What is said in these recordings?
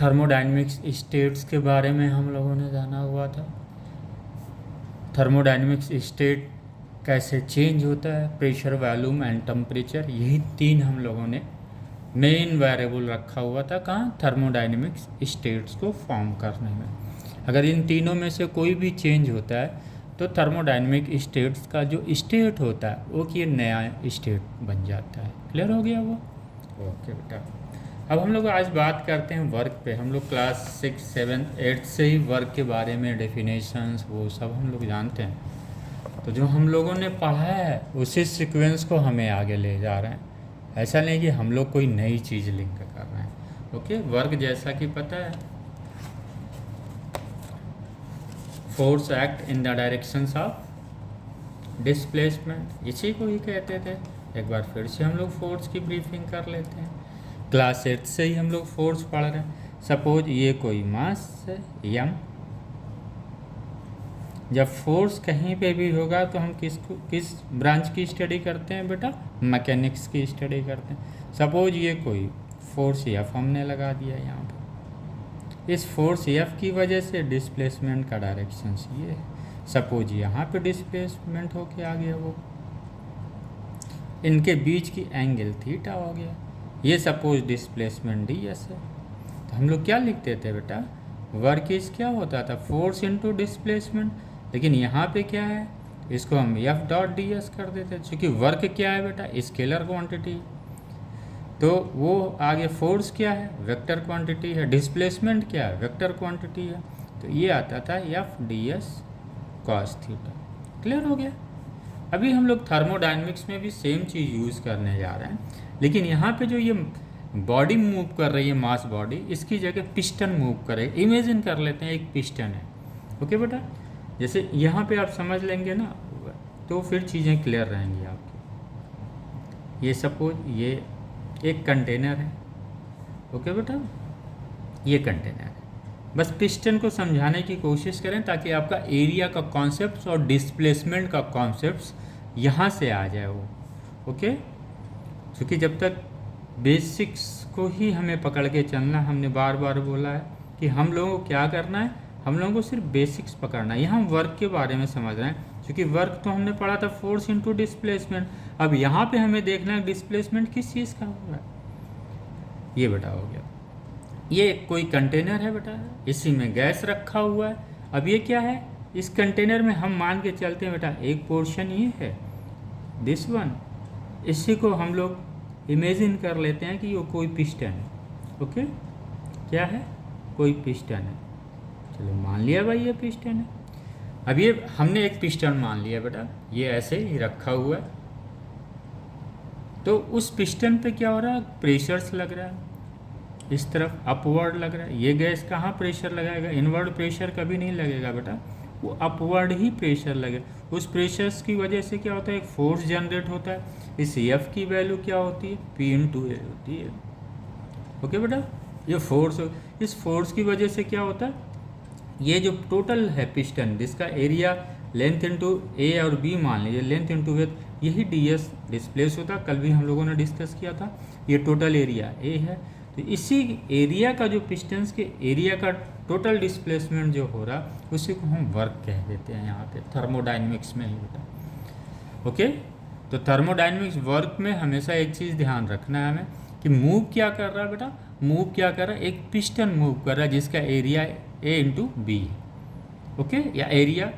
Thermodynamics states के बारे में हम लोगों ने जाना हुआ था। थर्मोडायनेमिक्स स्टेट कैसे चेंज होता है, प्रेशर, वॉल्यूम एंड टेम्परेचर, यही तीन हम लोगों ने मेन वेरिएबल रखा हुआ था कहाँ, थर्मोडायनेमिक्स स्टेट्स को फॉर्म करने में। अगर इन तीनों में से कोई भी चेंज होता है तो थर्मोडायनेमिक स्टेट्स का जो स्टेट होता है वो कि नया स्टेट बन जाता है। क्लियर हो गया वो? ओके बेटा, अब हम लोग आज बात करते हैं वर्क पे। हम लोग क्लास 6, 7, 8 से ही वर्क के बारे में डेफिनेशंस वो सब हम लोग जानते हैं। तो जो हम लोगों ने पढ़ा है उसी सीक्वेंस को हमें आगे ले जा रहे हैं। ऐसा नहीं कि हम लोग कोई नई चीज़ लिंक कर रहे हैं। ओके, वर्क जैसा कि पता है, force act in the directions of displacement, इसी को ही कहते थे। एक बार फिर से हम लोग फोर्स की ब्रीफिंग कर लेते हैं। क्लास 8 से ही हम लोग फोर्स पढ़ रहे हैं। सपोज ये कोई मास है यम, जब फोर्स कहीं पे भी होगा तो हम किस ब्रांच की स्टडी करते हैं बेटा, मैकेनिक्स की स्टडी करते हैं। सपोज ये कोई फोर्स एफ हमने लगा दिया यहाँ पे, इस फोर्स एफ की वजह से डिस्प्लेसमेंट का डायरेक्शन ये है। सपोज यहाँ पे डिस्प्लेसमेंट होके आ गया, वो इनके बीच की एंगल थीटा हो गया। ये सपोज डिस्प्लेसमेंट डी एस है। तो हम लोग क्या लिखते थे बेटा, वर्क इज क्या होता था, फोर्स इनटू डिस्प्लेसमेंट। लेकिन यहाँ पे क्या है, इसको हम एफ डॉट डी एस कर देते, क्योंकि वर्क क्या है बेटा, स्केलर क्वांटिटी। तो वो आगे फोर्स क्या है, वेक्टर क्वांटिटी है। डिस्प्लेसमेंट क्या है, वेक्टर क्वांटिटी है। तो ये आता था F D S cos theta. Clear हो गया? अभी हम लोग थर्मोडायनेमिक्स में भी सेम चीज़ यूज़ करने जा रहे हैं, लेकिन यहाँ पे जो ये बॉडी मूव कर रही है, मास बॉडी, इसकी जगह पिस्टन मूव करे। इमेजिन कर लेते हैं एक पिस्टन है। ओके बेटा, जैसे यहाँ पे आप समझ लेंगे ना तो फिर चीज़ें क्लियर रहेंगी आपकी। ये सपोज ये एक कंटेनर है। ओके बेटा, ये कंटेनर है। बस पिस्टन को समझाने की कोशिश करें ताकि आपका एरिया का कॉन्सेप्ट और डिस्प्लेसमेंट का कॉन्सेप्ट यहाँ से आ जाए वो। ओके, क्योंकि जब तक बेसिक्स को ही हमें पकड़ के चलना, हमने बार बार बोला है कि हम लोगों को क्या करना है, हम लोगों को सिर्फ बेसिक्स पकड़ना है। यहाँ हम वर्क के बारे में समझ रहे हैं, क्योंकि वर्क तो हमने पढ़ा था फोर्स इनटू डिस्प्लेसमेंट। अब यहाँ पे हमें देखना है डिस्प्लेसमेंट किस चीज़ का हो रहा है। ये बेटा हो गया, ये कोई कंटेनर है बेटा, इसी में गैस रखा हुआ है। अब ये क्या है, इस कंटेनर में हम मान के चलते हैं बेटा एक पोर्शन ये है, दिस वन। इसी को हम लोग इमेजिन कर लेते हैं कि वो कोई पिस्टन है। ओके, क्या है, कोई पिस्टन है। चलो मान लिया भाई ये पिस्टन है। अब ये हमने एक पिस्टन मान लिया बेटा, ये ऐसे ही रखा हुआ है। तो उस पिस्टन पे क्या हो रहा है, प्रेशर्स लग रहा है, इस तरफ अपवर्ड लग रहा है। ये गैस कहाँ प्रेशर लगाएगा, इनवर्ड प्रेशर कभी नहीं लगेगा बेटा, वो अपवर्ड ही प्रेशर लगे। उस प्रेशर्स की वजह से क्या होता है, एक फोर्स जनरेट होता है। इस एफ की वैल्यू क्या होती है, पी इंटू ए होती है। ओके बेटा, ये फोर्स, इस फोर्स की वजह से क्या होता है, ये जो टोटल है पिस्टन, जिसका एरिया लेंथ इंटू ए और बी मान लीजिए, लेंथ इंटू विड्थ, यही डी एस डिस्प्लेस होता। कल भी हम लोगों ने डिस्कस किया था। ये टोटल एरिया ए है, तो इसी एरिया का जो पिस्टन्स के एरिया का टोटल डिस्प्लेसमेंट जो हो रहा, उसी को हम वर्क कह देते हैं यहाँ पे थर्मोडायनेमिक्स में ही बेटा। ओके, तो थर्मोडायनेमिक्स वर्क में हमेशा एक चीज़ ध्यान रखना है हमें कि मूव क्या कर रहा है बेटा, मूव क्या कर रहा है, एक पिस्टन मूव कर रहा है जिसका एरिया ए इंटू बी है। ओके, या एरिया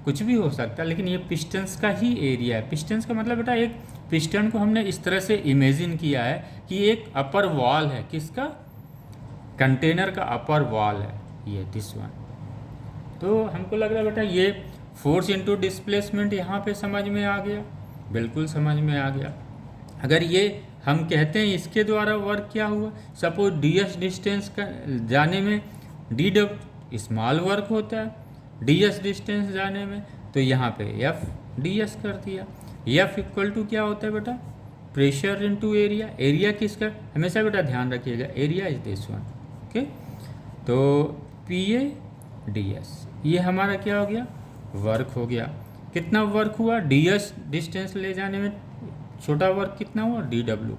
कुछ भी हो सकता है, लेकिन ये पिस्टन्स का ही एरिया है। पिस्टन्स का मतलब बेटा, एक पिस्टन को हमने इस तरह से इमेजिन किया है कि एक अपर वॉल है, किसका, कंटेनर का अपर वॉल है ये, दिस वन। तो हमको लग रहा है बेटा ये फोर्स इनटू डिस्प्लेसमेंट यहाँ पे समझ में आ गया, बिल्कुल समझ में आ गया। अगर ये हम कहते हैं इसके द्वारा वर्क क्या हुआ, सपोज डी एस डिस्टेंस का जाने में डी डब्ल्यू स्मॉल वर्क होता है, डी एस डिस्टेंस जाने में, तो यहाँ पे एफ डी एस कर दिया। एफ इक्वल टू क्या होता है बेटा, प्रेशर इनटू एरिया। एरिया किसका, हमेशा बेटा ध्यान रखिएगा, area is this one. Okay, तो पी ए डी एस, ये हमारा क्या हो गया, वर्क हो गया। कितना वर्क हुआ, डी एस डिस्टेंस ले जाने में छोटा वर्क कितना हुआ, डी डब्ल्यू।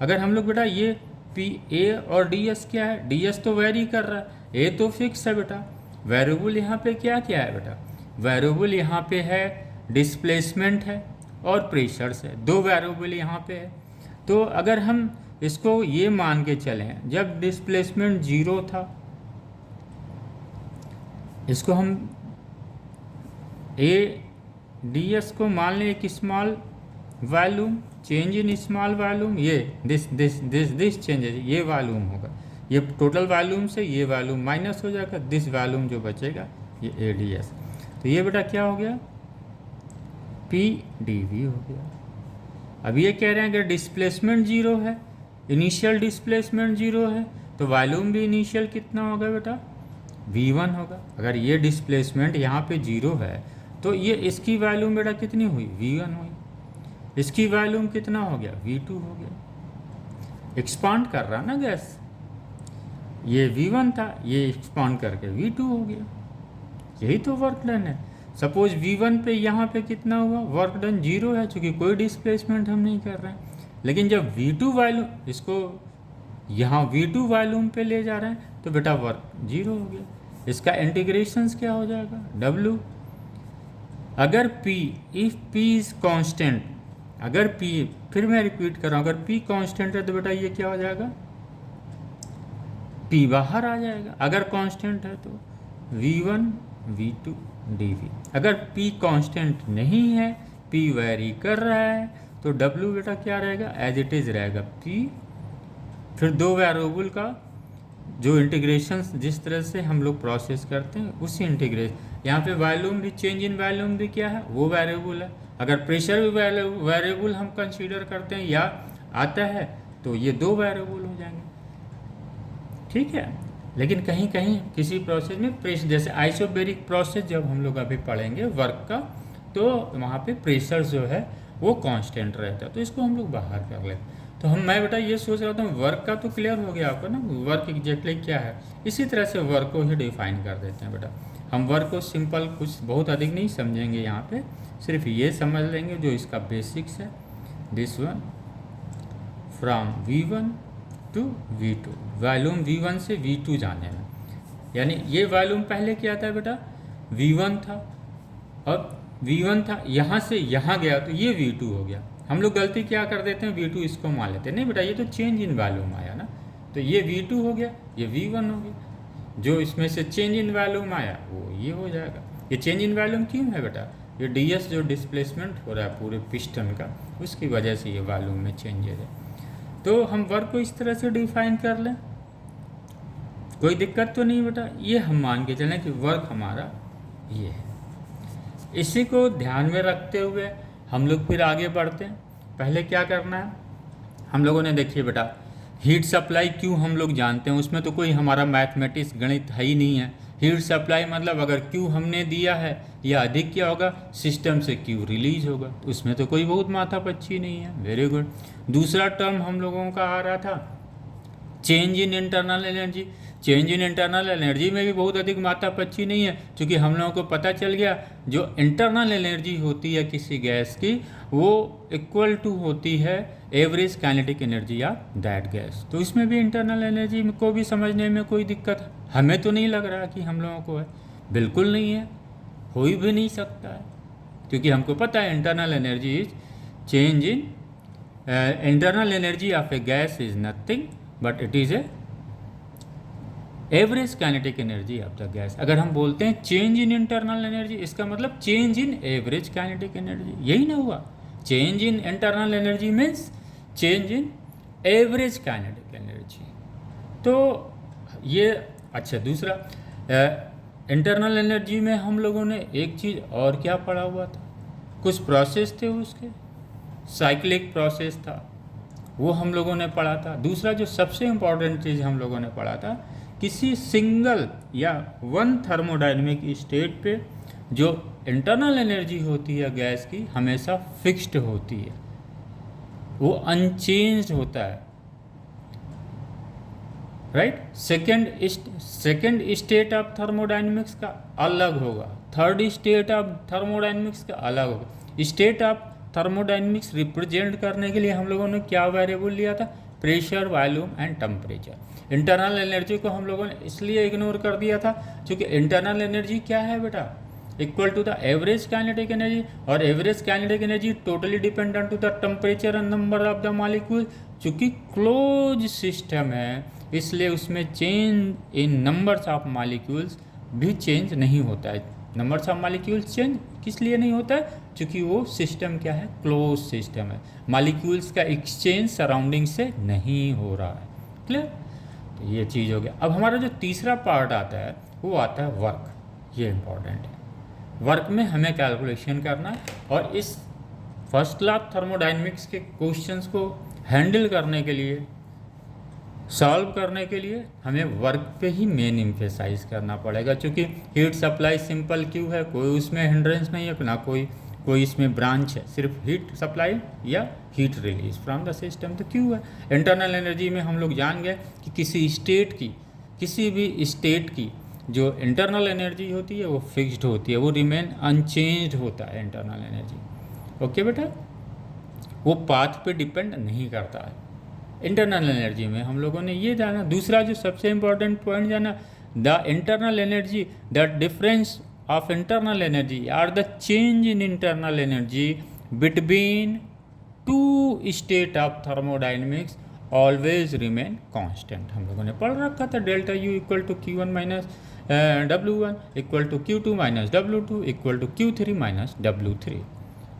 अगर हम लोग बेटा ये पी ए और डी एस क्या है, डी एस तो वेरी कर रहा है, ए तो फिक्स है बेटा। वेरिएबल यहाँ पे क्या क्या है बेटा, वेरिएबल यहाँ पे है डिस्प्लेसमेंट है और प्रेशर्स है, दो वेरिएबल यहाँ पे है। तो अगर हम इसको ये मान के चलें, जब डिस्प्लेसमेंट 0 था, इसको हम ए डी एस को मान लें एक small volume, change in small volume, ये दिस चेंजेस, ये वॉल्यूम होगा, ये टोटल वॉल्यूम से ये वॉल्यूम माइनस हो जाएगा, दिस वॉल्यूम जो बचेगा ये ए डी एस। तो ये बेटा क्या हो गया, पी डी वी हो गया। अब ये कह रहे हैं अगर डिस्प्लेसमेंट 0 है, इनिशियल डिस्प्लेसमेंट 0 है, तो वॉल्यूम भी इनिशियल कितना होगा बेटा, V1 होगा। अगर ये डिस्प्लेसमेंट यहाँ पे 0 है तो ये इसकी वॉल्यूम बेटा कितनी हुई, V1 हुई, इसकी वॉल्यूम कितना हो गया, V2 हो गया। एक्सपांड कर रहा ना गैस, ये V1 था, ये एक्सपांड करके V2 हो गया, यही तो वर्क डन है। सपोज V1 पे यहाँ पे कितना हुआ, वर्क डन 0 है, चूँकि कोई डिस्प्लेसमेंट हम नहीं कर रहे हैं। लेकिन जब V2 वॉल्यूम, इसको यहाँ V2 वॉल्यूम पे ले जा रहे हैं तो बेटा वर्क 0 हो गया। इसका इंटीग्रेशंस क्या हो जाएगा, W। अगर P, if P is constant, अगर P, फिर मैं रिपीट कर रहा हूँ, अगर P कांस्टेंट है तो बेटा ये क्या हो जाएगा, P बाहर आ जाएगा। अगर कांस्टेंट है तो V1 V2 dV। अगर P कांस्टेंट नहीं है, P वेरी कर रहा है, तो W बेटा क्या रहेगा, एज इट इज़ रहेगा P, फिर दो वेरिएबल का जो इंटीग्रेशन जिस तरह से हम लोग प्रोसेस करते हैं उसी इंटीग्रेशन, यहाँ पे वॉल्यूम भी, चेंज इन वॉल्यूम भी क्या है, वो वेरिएबल है। अगर प्रेशर भी वेरिएबल हम कंसीडर करते हैं या आता है तो ये दो वेरिएबल हो जाएंगे, ठीक है। लेकिन कहीं कहीं किसी प्रोसेस में प्रेशर, जैसे आइसोबेरिक प्रोसेस जब हम लोग अभी पढ़ेंगे वर्क का, तो वहाँ पे प्रेशर जो है वो कांस्टेंट रहता है, तो इसको हम लोग बाहर कर लेते। तो मैं बेटा ये सोच रहा था, वर्क का तो क्लियर हो गया आपको ना, वर्क एग्जैक्टली क्या है। इसी तरह से वर्क को ही डिफाइन कर देते हैं बेटा। हम वर्क को सिंपल, कुछ बहुत अधिक नहीं समझेंगे यहाँ पे, सिर्फ ये समझ लेंगे जो इसका बेसिक्स है। This one from V1 to V2, volume V1 से V2 जाने में, यानी ये वॉल्यूम पहले क्या था बेटा, V1 था, अब V1 था, यहाँ से यहाँ गया तो ये V2 हो गया। हम लोग गलती क्या कर देते हैं, V2 इसको मान लेते हैं, नहीं बेटा ये तो चेंज इन वॉल्यूम आया ना, तो ये V2 हो गया, ये V1 हो गया। जो इसमें से चेंज इन वॉल्यूम आया वो ये हो जाएगा। ये चेंज इन वॉल्यूम क्यों है बेटा, ये DS जो डिस्प्लेसमेंट हो रहा है पूरे पिस्टन का, उसकी वजह से ये वॉल्यूम में चेंजेस है। तो हम वर्क को इस तरह से डिफाइन कर लें, कोई दिक्कत तो नहीं बेटा। ये हम मान के चलें कि वर्क हमारा ये है। इसी को ध्यान में रखते हुए हम लोग फिर आगे बढ़ते हैं। पहले क्या करना है, हम लोगों ने देखिए बेटा हीट सप्लाई क्यू हम लोग जानते हैं, उसमें तो कोई हमारा मैथमेटिक्स गणित है ही नहीं है। हीट सप्लाई मतलब अगर क्यू हमने दिया है या अधिक क्या होगा, सिस्टम से क्यू रिलीज होगा, तो उसमें तो कोई बहुत माथापच्ची नहीं है। Very good. दूसरा टर्म हम लोगों का आ रहा था change in internal energy. Change in internal energy में भी बहुत अधिक माथापच्ची नहीं है, क्योंकि हम लोगों को पता चल गया जो इंटरनल एनर्जी होती है किसी गैस की वो इक्वल टू होती है average kinetic energy of that gas. तो इसमें भी इंटरनल एनर्जी को भी समझने में कोई दिक्कत है, हमें तो नहीं लग रहा कि हम लोगों को है, बिल्कुल नहीं है, हो ही भी नहीं सकता है, क्योंकि हमको पता है internal energy is change in internal energy of A gas is nothing but it is a average kinetic energy of the gas. अगर हम बोलते हैं चेंज इन इंटरनल एनर्जी, इसका मतलब change in average kinetic energy, यही ना हुआ। Change in internal energy means change in average kinetic energy. तो ये अच्छा, दूसरा इंटरनल एनर्जी में हम लोगों ने एक चीज़ और क्या पढ़ा हुआ था, कुछ प्रोसेस थे उसके, साइक्लिक प्रोसेस था, वो हम लोगों ने पढ़ा था। दूसरा जो सबसे इम्पॉर्टेंट चीज़ हम लोगों ने पढ़ा था, किसी सिंगल या वन थर्मोडायनेमिक स्टेट पे जो इंटरनल एनर्जी होती है गैस की हमेशा फिक्स्ड होती है, वो अनचेंज्ड होता है, right. Second state of thermodynamics का अलग होगा, थर्ड स्टेट ऑफ थर्मोडायनेमिक्स का अलग होगा। स्टेट ऑफ थर्मोडायनेमिक्स रिप्रेजेंट करने के लिए हम लोगों ने क्या वेरिएबल लिया था, pressure, volume and temperature. Internal energy को हम लोगों ने इसलिए इग्नोर कर दिया था क्योंकि इंटरनल एनर्जी क्या है बेटा, equal to the average kinetic energy, और average kinetic energy totally dependent to the temperature and number of the molecule. चूँकि क्लोज सिस्टम है इसलिए उसमें change in numbers of molecules भी चेंज नहीं होता है। नंबर्स ऑफ मॉलिक्यूल्स चेंज किस लिए नहीं होता है, क्योंकि वो सिस्टम क्या है, क्लोज सिस्टम है, मॉलिक्यूल्स का एक्सचेंज सराउंडिंग से नहीं हो रहा है। क्लियर, तो ये चीज़ हो गया। अब हमारा जो तीसरा पार्ट आता है वो आता है वर्क। ये इंपॉर्टेंट है, वर्क में हमें कैलकुलेशन करना है, और इस फर्स्ट क्लास थर्मोडाइनमिक्स के क्वेश्चंस को हैंडल करने के लिए, सॉल्व करने के लिए हमें वर्क पे ही मेन एम्फेसाइज करना पड़ेगा। क्योंकि हीट सप्लाई सिंपल क्यों है, कोई उसमें हिंड्रेंस नहीं है ना कोई इसमें ब्रांच है, सिर्फ हीट सप्लाई या heat release from the system, तो क्यों है। इंटरनल एनर्जी में हम लोग जान गए कि किसी भी स्टेट की जो इंटरनल एनर्जी होती है वो फिक्स्ड होती है, वो रिमेन अनचेंज्ड होता है इंटरनल एनर्जी। ओके बेटा, वो पाथ पे डिपेंड नहीं करता है। इंटरनल एनर्जी में हम लोगों ने ये जाना। दूसरा जो सबसे इम्पोर्टेंट पॉइंट जाना, the internal energy, the difference of internal energy are the change in internal energy between two state of thermodynamics always remain constant. हम लोगों ने पढ़ रखा था delta U equal to Q1 minus W1 equal to Q2 minus W2 equal to Q3 minus W3।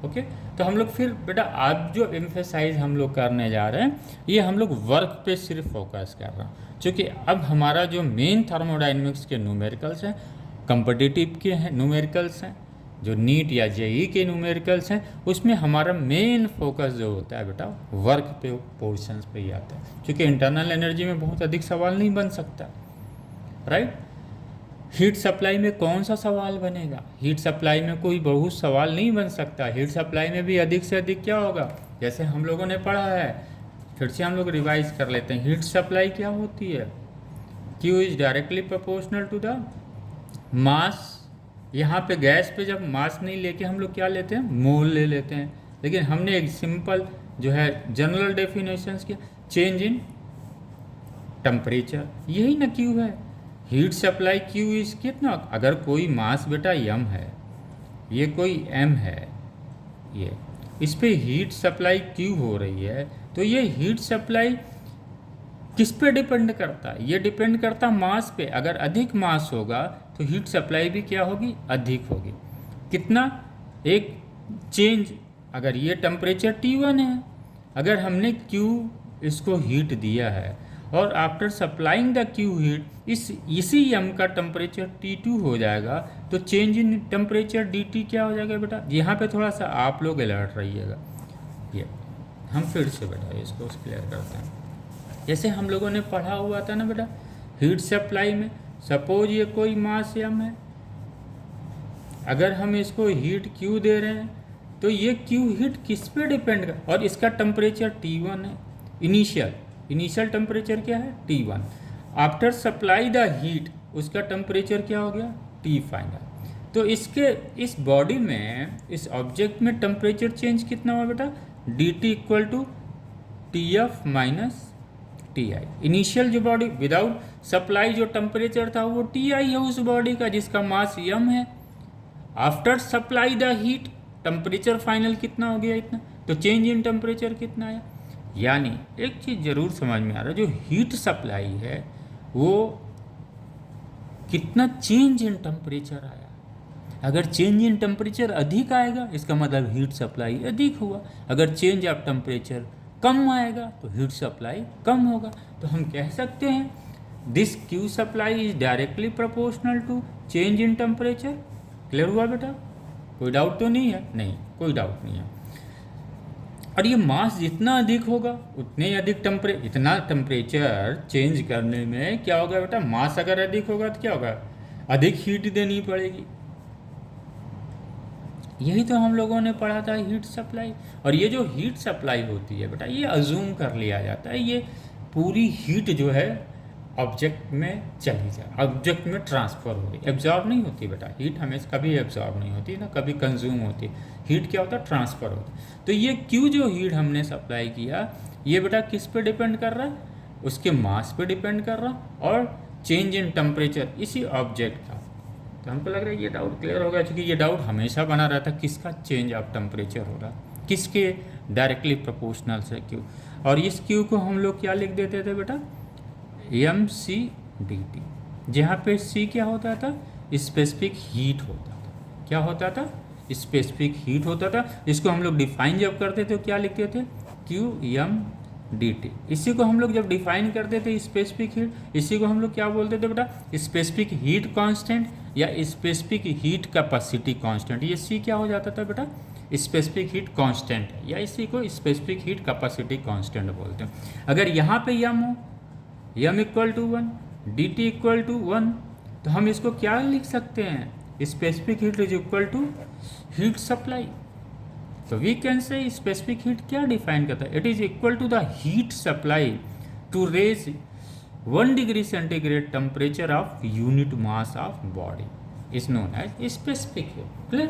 Okay, तो हम लोग फिर बेटा आज जो एम्फेसाइज हम लोग करने जा रहे हैं ये हम लोग वर्क पे सिर्फ फोकस कर रहे हैं। क्योंकि अब हमारा जो मेन थर्मोडाइनमिक्स के न्यूमेरिकल्स हैं, कॉम्पिटिटिव के हैं न्यूमेरिकल्स हैं, जो नीट या जेई के न्यूमेरिकल्स हैं, उसमें हमारा मेन फोकस जो होता है बेटा वर्क पे पोर्शंस पे ही आता है। क्योंकि इंटरनल एनर्जी में बहुत अधिक सवाल नहीं बन सकता, राइट। हीट सप्लाई में कौन सा सवाल बनेगा, हीट सप्लाई में कोई बहुत सवाल नहीं बन सकता। हीट सप्लाई में भी अधिक से अधिक क्या होगा, जैसे हम लोगों ने पढ़ा है, फिर से हम लोग रिवाइज कर लेते हैं। हीट सप्लाई क्या होती है, Q is directly proportional to the mass. यहाँ पे गैस पे जब मास नहीं लेके हम लोग क्या लेते हैं, मोल ले लेते हैं। लेकिन हमने एक सिंपल जो है जनरल डेफिनेशंस किया, चेंज इन टेम्परेचर, यही ना Q है। हीट सप्लाई Q इज कितना, अगर कोई मास बेटा m है, ये कोई m है, ये इस पे हीट सप्लाई Q हो रही है, तो ये हीट सप्लाई किस पे डिपेंड करता है, ये डिपेंड करता मास पे। अगर अधिक मास होगा तो हीट सप्लाई भी क्या होगी, अधिक होगी। कितना, एक चेंज, अगर ये टेम्परेचर T1 है, अगर हमने Q इसको हीट दिया है और after supplying the Q heat इसी m का टेम्परेचर T2 हो जाएगा, तो चेंज इन टेम्परेचर dt क्या हो जाएगा बेटा। यहाँ पे थोड़ा सा आप लोग अलर्ट रहिएगा। ये हम फिर से बेटा इसको क्लियर करते हैं। जैसे हम लोगों ने पढ़ा हुआ था ना बेटा, हीट सप्लाई में सपोज ये कोई मास m है, अगर हम इसको हीट Q दे रहे हैं तो ये Q हीट किस पे डिपेंड कर, और इसका टेम्परेचर T1 है, इनिशियल टेम्परेचर क्या है, T1। After supply the heat उसका टेम्परेचर क्या हो गया, T फाइनल। तो इस बॉडी में, इस ऑब्जेक्ट में टेम्परेचर चेंज कितना हुआ बेटा, dt equal to TF minus TI। Initial जो बॉडी विदाउट सप्लाई जो टेम्परेचर था वो TI है उस बॉडी का जिसका मास m है। After supply the heat temperature final कितना हो गया, इतना, तो चेंज इन टेम्परेचर कितना आया। यानी एक चीज़ ज़रूर समझ में आ रहा है, जो हीट सप्लाई है वो कितना चेंज इन टेम्परेचर आया। अगर चेंज इन टेम्परेचर अधिक आएगा इसका मतलब हीट सप्लाई अधिक हुआ, अगर चेंज ऑफ टेम्परेचर कम आएगा तो हीट सप्लाई कम होगा। तो हम कह सकते हैं this Q supply is directly proportional to change in temperature. Clear हुआ बेटा, कोई डाउट तो नहीं है, नहीं कोई डाउट नहीं है। और ये मास जितना अधिक होगा उतने अधिक इतना टेम्परेचर चेंज करने में क्या होगा बेटा, मास अगर अधिक होगा तो क्या होगा, अधिक हीट देनी पड़ेगी। यही तो हम लोगों ने पढ़ा था हीट सप्लाई। और ये जो हीट सप्लाई होती है बेटा, ये अज्यूम कर लिया जाता है ये पूरी हीट जो है ऑब्जेक्ट में चली जाए, ऑब्जेक्ट में ट्रांसफ़र हो रही, एब्जॉर्ब नहीं होती बेटा। हीट हमेशा कभी एब्जॉर्ब नहीं होती ना, कभी कंज्यूम होती। हीट क्या होता है, ट्रांसफ़र होता है। तो ये Q जो हीट हमने सप्लाई किया ये बेटा किस पे डिपेंड कर रहा है, उसके मास पे डिपेंड कर रहा और चेंज इन टेम्परेचर इसी ऑब्जेक्ट का। तो हमको लग रहा है ये डाउट क्लियर हो गया, क्योंकि ये डाउट हमेशा बना रहता है किसका चेंज ऑफ टेम्परेचर हो रहा, किसके डायरेक्टली प्रोपोर्शनल से क्यू। और इस क्यू को हम लोग क्या लिख देते थे बेटा, mc/dt, जहाँ पे c क्या होता था, स्पेसिफिक हीट होता था। क्या होता था, स्पेसिफिक हीट होता था। इसको हम लोग डिफाइन जब करते थे तो क्या लिखते थे, QM/dt। इसी को हम लोग जब डिफाइन करते थे स्पेसिफिक हीट, इसी को हम लोग क्या बोलते थे बेटा, स्पेसिफिक हीट कांस्टेंट या स्पेसिफिक हीट कैपेसिटी कांस्टेंट। ये सी क्या हो जाता था बेटा, स्पेसिफिक हीट कांस्टेंट, या इसी को स्पेसिफिक हीट कैपेसिटी कांस्टेंट बोलते हैं। अगर यहाँ पे यम हो, m equal to 1, dt equal to 1, तो हम इसको क्या लिख सकते हैं, specific heat is equal to heat supply. तो we can say specific heat क्या डिफाइन करता है, it is equal to the heat supply to raise 1 degree centigrade temperature of unit mass of body is known as specific heat. Clear.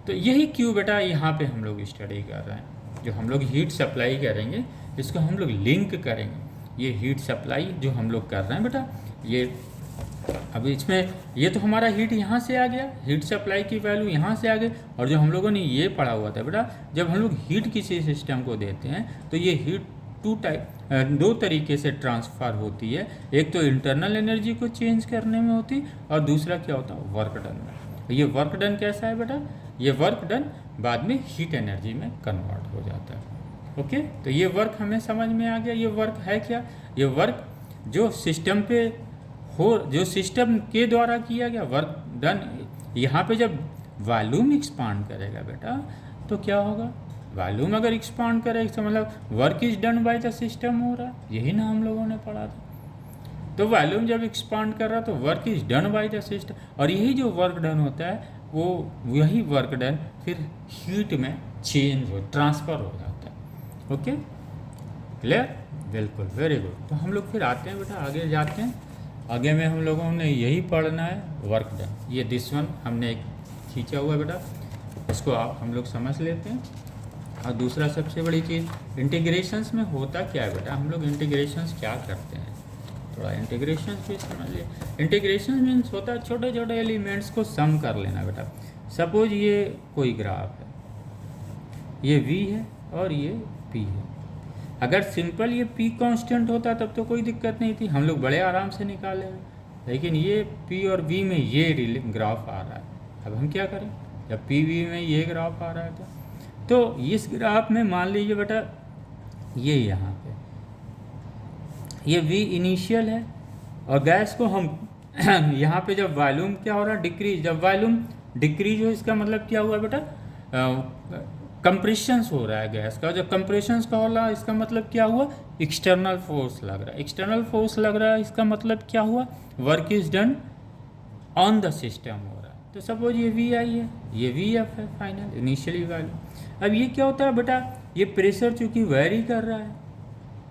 तो यही Q बेटा यहाँ पे हम लोग स्टडी कर रहे हैं। जो हम लोग हीट सप्लाई करेंगे इसको हम लोग लिंक करेंगे। ये हीट सप्लाई जो हम लोग कर रहे हैं बेटा, ये अब इसमें ये तो हमारा हीट यहाँ से आ गया, हीट सप्लाई की वैल्यू यहाँ से आ गई। और जो हम लोगों ने ये पढ़ा हुआ था बेटा, जब हम लोग हीट किसी सिस्टम को देते हैं तो ये हीट दो तरीके से ट्रांसफ़र होती है। एक तो इंटरनल एनर्जी को चेंज करने में होती, और दूसरा क्या होता है, वर्क डन में। ये वर्क डन कैसा है बेटा, ये वर्क डन बाद में हीट एनर्जी में कन्वर्ट हो जाता है। ओके, तो ये वर्क हमें समझ में आ गया। ये वर्क है क्या, ये वर्क जो सिस्टम पे हो, जो सिस्टम के द्वारा किया गया वर्क डन। यहाँ पे जब वॉल्यूम एक्सपांड करेगा बेटा तो क्या होगा, वॉल्यूम अगर एक्सपांड करे इसका मतलब work is done by the system हो रहा है, यही ना हम लोगों ने पढ़ा था। तो वॉल्यूम जब एक्सपांड कर रहा है तो work is done by the system, और यही जो वर्क डन होता है वो वही वर्क डन फिर हीट में चेंज हो, ट्रांसफ़र हो जाता है। ओके, क्लियर, बिल्कुल, वेरी गुड। तो हम लोग फिर आते हैं बेटा, आगे जाते हैं। आगे में हम लोगों ने यही पढ़ना है, वर्क डन। ये दिस वन हमने एक खींचा हुआ है बेटा, इसको आप हम लोग समझ लेते हैं। और दूसरा सबसे बड़ी चीज़ इंटीग्रेशंस में होता क्या है बेटा, हम लोग इंटीग्रेशंस क्या करते हैं, थोड़ा इंटीग्रेशंस भी समझ लिए। इंटीग्रेशन मीन्स होता है छोटे छोटे एलिमेंट्स को सम कर लेना बेटा। सपोज ये कोई ग्राफ है, ये v है और ये p है। अगर सिंपल ये p कांस्टेंट होता तब तो कोई दिक्कत नहीं थी, हम लोग बड़े आराम से निकाले हैं। लेकिन ये p और v में ये ग्राफ आ रहा है, अब हम क्या करें, जब p v में ये ग्राफ आ रहा है तो इस ग्राफ में मान लीजिए बेटा ये यहाँ पे ये v इनिशियल है, और गैस को हम यहाँ पे जब वॉल्यूम क्या हो रहा है, डिक्रीज, जब वॉल्यूम डिक्रीज हो इसका मतलब क्या हुआ बेटा, कंप्रेशंस हो रहा है गैस का। जब कंप्रेशंस का हो रहा है इसका मतलब क्या हुआ, एक्सटर्नल फोर्स लग रहा है। एक्सटर्नल फोर्स लग रहा है इसका मतलब क्या हुआ, work is done on the system हो रहा है। तो सपोज ये वी आई है, ये वी एफ है फाइनल इनिशियली वैल्यू। अब ये क्या होता है बेटा, ये प्रेशर चूँकि वेरी कर रहा है,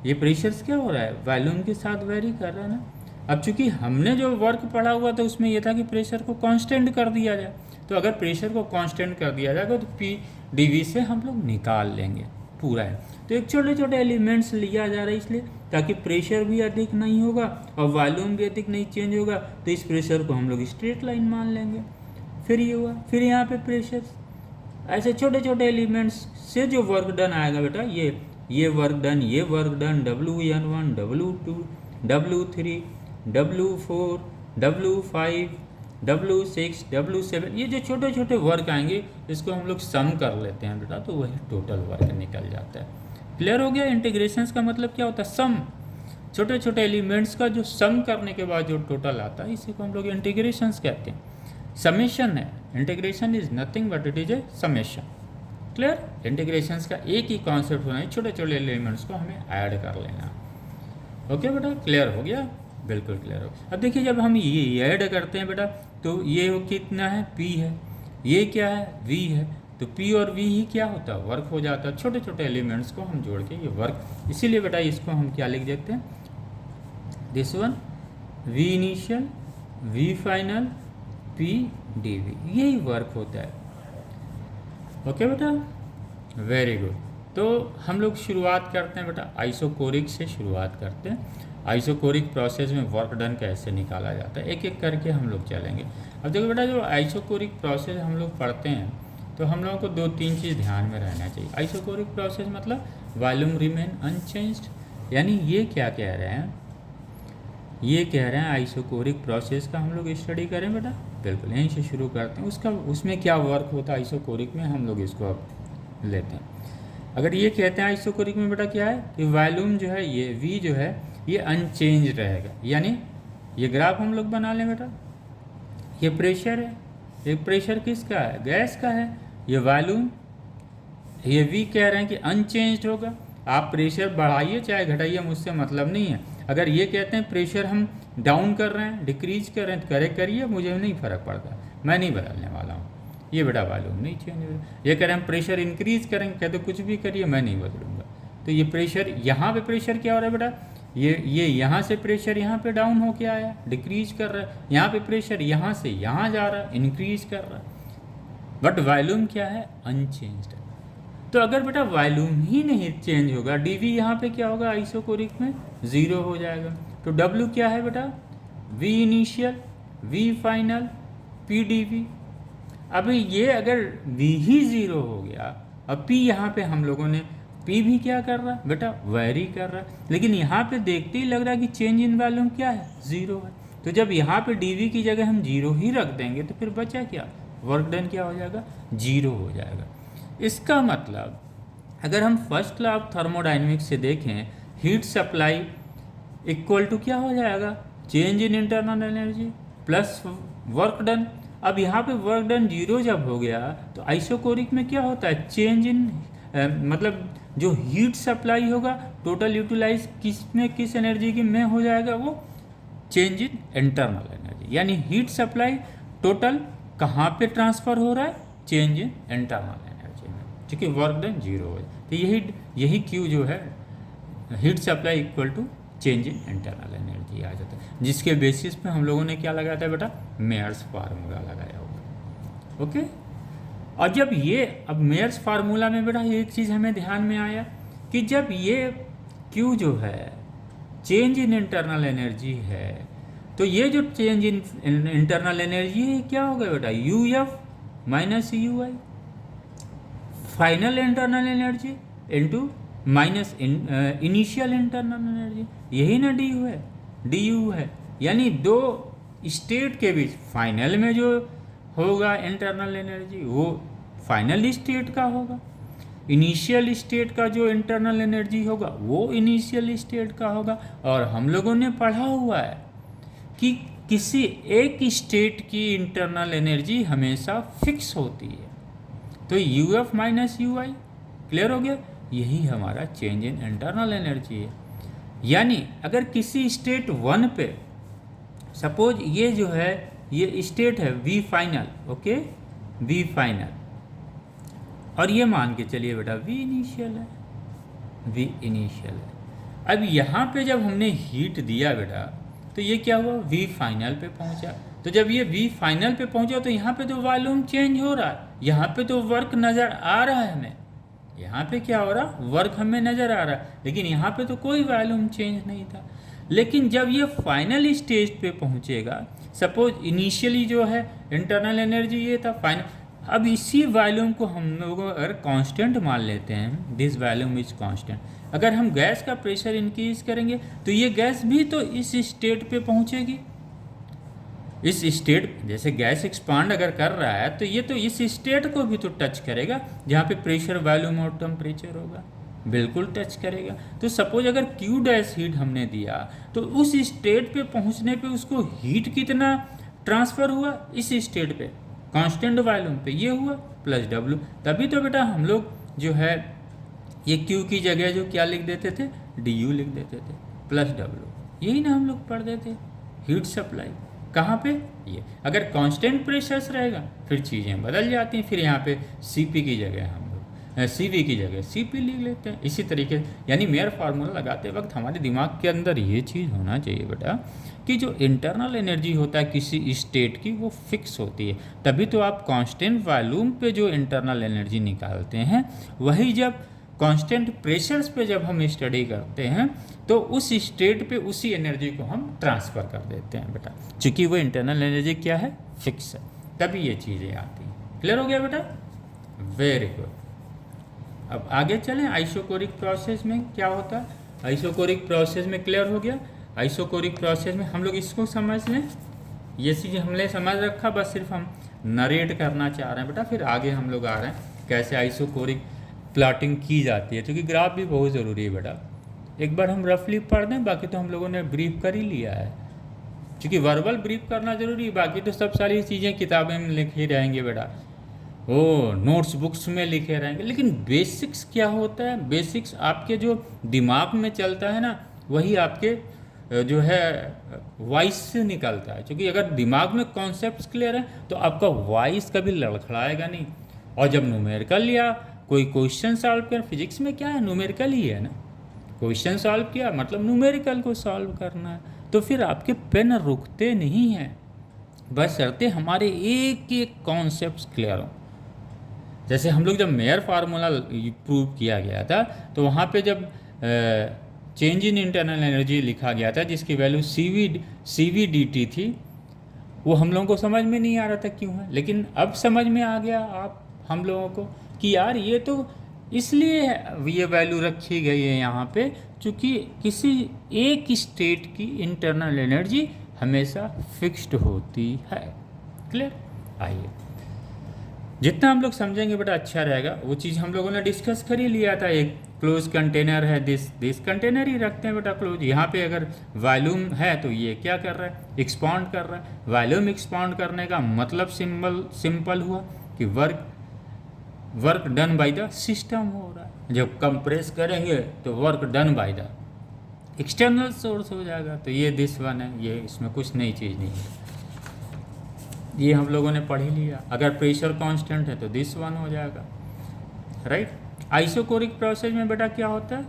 ये प्रेशर्स क्या हो रहा है, वॉल्यूम के साथ वेरी कर रहा है ना। अब चूँकि हमने जो वर्क पढ़ा हुआ था उसमें ये था कि प्रेशर को कांस्टेंट कर दिया जाए, तो अगर प्रेशर को कांस्टेंट कर दिया जाएगा तो पी डी से हम लोग निकाल लेंगे पूरा है। तो एक छोटे छोटे एलिमेंट्स लिया जा रहा है इसलिए ताकि प्रेशर भी अधिक नहीं होगा और वॉल्यूम भी अधिक नहीं चेंज होगा, तो इस प्रेशर को हम लोग स्ट्रेट लाइन मान लेंगे। फिर ये हुआ, फिर यहाँ पे प्रेशर, ऐसे छोटे छोटे एलिमेंट्स से जो वर्क डन आएगा बेटा, ये वर्क डन, ये work done, WN1, W2, W3, W4, W5, W6, W7, ये जो छोटे छोटे वर्क आएंगे इसको हम लोग सम कर लेते हैं बेटा, तो वही टोटल वर्क निकल जाता है। क्लियर हो गया। इंटीग्रेशंस का मतलब क्या होता है, सम, छोटे छोटे एलिमेंट्स का जो सम करने के बाद जो टोटल आता है इसी को हम लोग इंटीग्रेशंस कहते हैं। समेशन है, integration is nothing but it is a summation. Clear. Integrations का एक ही कॉन्सेप्ट होना है, छोटे छोटे एलिमेंट्स को हमें ऐड कर लेना। ओके बेटा, क्लियर हो गया, बिल्कुल क्लियर हो गया। अब देखिए जब हम ये ऐड करते हैं बेटा तो ये कितना है, P है, ये क्या है, V है, तो P और V ही क्या होता है, वर्क हो जाता है। छोटे छोटे एलिमेंट्स को हम जोड़ के ये वर्क, इसीलिए बेटा इसको हम क्या लिख देते हैं, this one V initial, V final, P dV, यही वर्क होता है। ओके बेटा, वेरी गुड। तो हम लोग शुरुआत करते हैं बेटा आइसोकोरिक से शुरुआत करते हैं। आइसोकोरिक प्रोसेस में वर्क डन कैसे निकाला जाता है एक एक करके हम लोग चलेंगे। अब देखो बेटा जो आइसोकोरिक प्रोसेस हम लोग पढ़ते हैं तो हम लोगों को 2-3 चीज़ ध्यान में रहना चाहिए। आइसोकोरिक प्रोसेस मतलब वॉल्यूम रिमेन अनचेंज्ड, यानी ये क्या कह रहे हैं, ये कह रहे हैं आइसोकोरिक प्रोसेस का हम लोग स्टडी करें बेटा। बिल्कुल यहीं से शुरू करते हैं, उसमें क्या वर्क होता है आइसोकोरिक में हम लोग इसको अब लेते हैं। अगर ये कहते हैं आइसोकोरिक में बेटा क्या है कि वॉल्यूम जो है ये V जो है ये अनचेंज रहेगा, यानी ये ग्राफ हम लोग बना लें बेटा। ये प्रेशर है, ये प्रेशर किसका है, गैस का है। ये वॉल्यूम, ये V कह रहे हैं कि अनचेंज्ड होगा। आप प्रेशर बढ़ाइए चाहे घटाइए मुझसे मतलब नहीं है। अगर ये कहते हैं प्रेशर हम डाउन कर रहे हैं, डिक्रीज कर रहे हैं, तो करिए, मुझे नहीं फ़र्क पड़ता, मैं नहीं बदलने वाला हूँ। ये बेटा वॉल्यूम नहीं चेंज होगा। ये कह रहे हैं प्रेशर इंक्रीज करेंगे, कहते कुछ भी करिए मैं नहीं बदलूंगा। तो ये प्रेशर, यहाँ पे प्रेशर क्या हो रहा है बेटा, ये यहाँ से प्रेशर यहाँ पे डाउन होके आया, डिक्रीज कर रहा है। यहाँ पे प्रेशर यहाँ से यहाँ जा रहा है, इंक्रीज कर रहा है। बट वॉल्यूम क्या है, अनचेंज्ड। तो अगर बेटा वॉल्यूम ही नहीं चेंज होगा, dV यहाँ पे क्या होगा आइसोकोरिक में 0 हो जाएगा। तो W क्या है बेटा, V initial, V final, P dV। अब ये अगर V ही 0 हो गया, अब P यहाँ पे हम लोगों ने P भी क्या कर रहा है बेटा, वेरी कर रहा है, लेकिन यहाँ पे देखते ही लग रहा है कि चेंज इन वॉल्यूम क्या है, 0 है। तो जब यहाँ पे dV की जगह हम 0 ही रख देंगे तो फिर बचा क्या, वर्क डन क्या हो जाएगा, 0 हो जाएगा। इसका मतलब अगर हम फर्स्ट लॉ ऑफ थर्मोडाइनमिक्स से देखें, हीट सप्लाई इक्वल टू क्या हो जाएगा, change in internal energy plus work done. अब यहाँ पे वर्क डन 0 जब हो गया तो आइसोकोरिक में क्या होता है, चेंज इन मतलब जो हीट सप्लाई होगा टोटल यूटिलाइज किस एनर्जी की में हो जाएगा, वो चेंज इन इंटरनल एनर्जी। यानी हीट सप्लाई टोटल कहाँ पे ट्रांसफ़र हो रहा है, चेंज इन इंटरनल एनर्जी में, क्योंकि वर्क डन 0 हो जाए। तो यही क्यू जो है heat supply equal to change in internal energy आ जाता है, जिसके बेसिस पे हम लोगों ने क्या लगाया था बेटा, मेयर्स फार्मूला लगाया होगा। ओके, और जब ये अब मेयर्स फार्मूला में बेटा एक चीज़ हमें ध्यान में आया कि जब ये क्यू जो है चेंज इन इंटरनल एनर्जी है, तो ये जो चेंज इन इंटरनल एनर्जी है क्या होगा बेटा, UF minus UI final internal energy into minus initial internal energy, यही ना DU है। यानी दो स्टेट के बीच फाइनल में जो होगा इंटरनल एनर्जी वो फाइनल स्टेट का होगा, इनिशियल स्टेट का जो इंटरनल एनर्जी होगा वो इनिशियल स्टेट का होगा। और हम लोगों ने पढ़ा हुआ है कि किसी एक स्टेट की इंटरनल एनर्जी हमेशा फिक्स होती है। तो UF माइनस UI क्लियर हो गया, यही हमारा चेंज इन इंटरनल एनर्जी है। यानी अगर किसी स्टेट 1 पे सपोज ये जो है ये स्टेट है V final, okay V final, और ये मान के चलिए बेटा V इनिशियल है, V इनिशियल है। अब यहाँ पे जब हमने हीट दिया बेटा तो ये क्या हुआ, V फाइनल पे पहुँचा। तो जब ये V फाइनल पे पहुँचा तो यहाँ पे तो वॉल्यूम चेंज हो रहा है, यहाँ पे तो वर्क नज़र आ रहा है हमें, यहाँ पे क्या हो रहा, वर्क हमें नज़र आ रहा है, लेकिन यहाँ पे तो कोई वॉल्यूम चेंज नहीं था। लेकिन जब ये फाइनल स्टेज पे पहुँचेगा, सपोज इनिशियली जो है इंटरनल एनर्जी ये था फाइनल, अब इसी वॉल्यूम को हम लोग अगर कांस्टेंट मान लेते हैं, दिस वॉल्यूम इज कांस्टेंट, अगर हम गैस का प्रेशर इंक्रीज करेंगे तो ये गैस भी तो इस स्टेट पे पहुंचेगी। इस स्टेट जैसे गैस एक्सपांड अगर कर रहा है तो ये तो इस स्टेट को भी तो टच करेगा जहाँ पे प्रेशर वॉल्यूम और टेम्परेचर होगा, बिल्कुल टच करेगा। तो सपोज अगर Q डैश हीट हमने दिया तो उस स्टेट पे पहुँचने पे उसको हीट कितना ट्रांसफ़र हुआ, इस स्टेट पे कांस्टेंट वॉल्यूम पे ये हुआ प्लस W। तभी तो बेटा हम लोग जो है ये Q की जगह जो क्या लिख देते थे, DU लिख देते थे प्लस W, यही ना हम लोग पढ़ देते हीट सप्लाई। कहाँ पे, ये अगर कांस्टेंट प्रेशर्स रहेगा फिर चीज़ें बदल जाती हैं, फिर यहाँ पे CP की जगह हम लोग CV की जगह CP लिख लेते हैं। इसी तरीके यानी मेयर फार्मूला लगाते वक्त हमारे दिमाग के अंदर ये चीज़ होना चाहिए बेटा कि जो इंटरनल एनर्जी होता है किसी स्टेट की वो फिक्स होती है। तभी तो आप कांस्टेंट वॉल्यूम पे जो इंटरनल एनर्जी निकालते हैं वही जब कांस्टेंट प्रेशर्स पे जब हम स्टडी करते हैं तो उस स्टेट पे उसी एनर्जी को हम ट्रांसफ़र कर देते हैं बेटा, चूँकि वो इंटरनल एनर्जी क्या है, फिक्स है, तभी ये चीज़ें आती हैं। क्लियर हो गया बेटा? Very good. अब आगे चलें, आइसोकोरिक प्रोसेस में क्या होता है। आइसोकोरिक प्रोसेस में क्लियर हो गया। आइसोकोरिक प्रोसेस में हम लोग इसको समझ लें, ये चीज़ हमने समझ रखा, बस सिर्फ हम नरेट करना चाह रहे हैं बेटा, फिर आगे हम लोग आ रहे हैं कैसे आइसोकोरिक प्लॉटिंग की जाती है, क्योंकि ग्राफ भी बहुत ज़रूरी है बेटा। एक बार हम रफली पढ़ दें, बाकी तो हम लोगों ने ब्रीफ कर ही लिया है, क्योंकि वर्बल ब्रीफ करना ज़रूरी है, बाकी तो सब सारी चीज़ें किताबें में लिखे रहेंगे बेटा, वो नोट्स बुक्स में लिखे रहेंगे, लेकिन बेसिक्स क्या होता है, बेसिक्स आपके जो दिमाग में चलता है ना, वही आपके जो है वॉइस से निकलता है, क्योंकि अगर दिमाग में कॉन्सेप्ट्स क्लियर है तो आपका वॉइस कभी लड़खड़ाएगा नहीं। और जब न्यूमेरिकल या कोई क्वेश्चन सॉल्व कर, फिजिक्स में क्या है, न्यूमेरिकल ही है ना, क्वेश्चन सॉल्व किया मतलब न्यूमेरिकल को सॉल्व करना है, तो फिर आपके पेन रुकते नहीं हैं, बशर्ते हमारे एक एक कॉन्सेप्ट्स क्लियर हों। जैसे हम लोग जब मेयर फार्मूला प्रूव किया गया था, तो वहाँ पे जब चेंज इन इंटरनल एनर्जी लिखा गया था, जिसकी वैल्यू CVdT थी, वो हम लोगों को समझ में नहीं आ रहा था क्यों है, लेकिन अब समझ में आ गया हम लोगों को कि यार ये तो इसलिए ये वैल्यू रखी गई है यहाँ पे, चूँकि किसी एक स्टेट की इंटरनल एनर्जी हमेशा फिक्स्ड होती है। क्लियर? आइए, जितना हम लोग समझेंगे बेटा अच्छा रहेगा। वो चीज़ हम लोगों ने डिस्कस कर ही लिया था, एक क्लोज कंटेनर है, दिस कंटेनर ही रखते हैं बेटा क्लोज। यहाँ पे अगर वॉल्यूम है तो ये क्या कर रहा है, एक्सपांड कर रहा है। वॉल्यूम एक्सपांड करने का मतलब सिंपल हुआ कि work done by the system हो रहा है। जब कंप्रेस करेंगे तो work done by the external source हो जाएगा। तो ये दिस वन है, ये इसमें कुछ नई चीज़ नहीं है, ये हम लोगों ने पढ़ ही लिया। अगर प्रेशर कांस्टेंट है तो दिस वन हो जाएगा, राइट। आइसोकोरिक प्रोसेस में बेटा क्या होता है,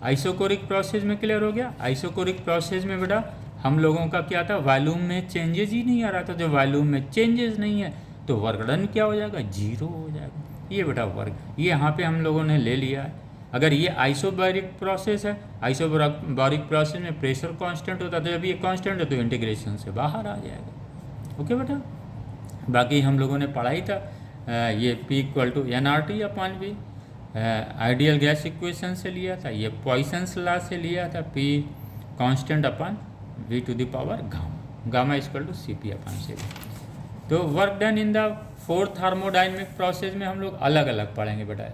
आइसोकोरिक प्रोसेस में क्लियर हो गया। आइसोकोरिक प्रोसेस में बेटा हम लोगों का क्या था, वॉल्यूम में चेंजेस ही नहीं आ रहा था। जब वॉल्यूम में चेंजेस नहीं है तो वर्क डन क्या हो जाएगा, जीरो हो जाएगा। ये बेटा वर्क, ये यहाँ पे हम लोगों ने ले लिया है। अगर ये आइसोबैरिक प्रोसेस है, आइसोबैरिक प्रोसेस में प्रेशर कांस्टेंट होता है, तो जब ये कांस्टेंट है तो इंटीग्रेशन से बाहर आ जाएगा। ओके बेटा, बाकी हम लोगों ने पढ़ा ही था ये P = nRT/V ideal gas equation से लिया था, ये पॉइसन्स लॉ से लिया था, P constant upon V⁴ gamma = Cp/Cv। तो work done in the fourth thermodynamic process में हम लोग अलग अलग पढ़ेंगे बेटा।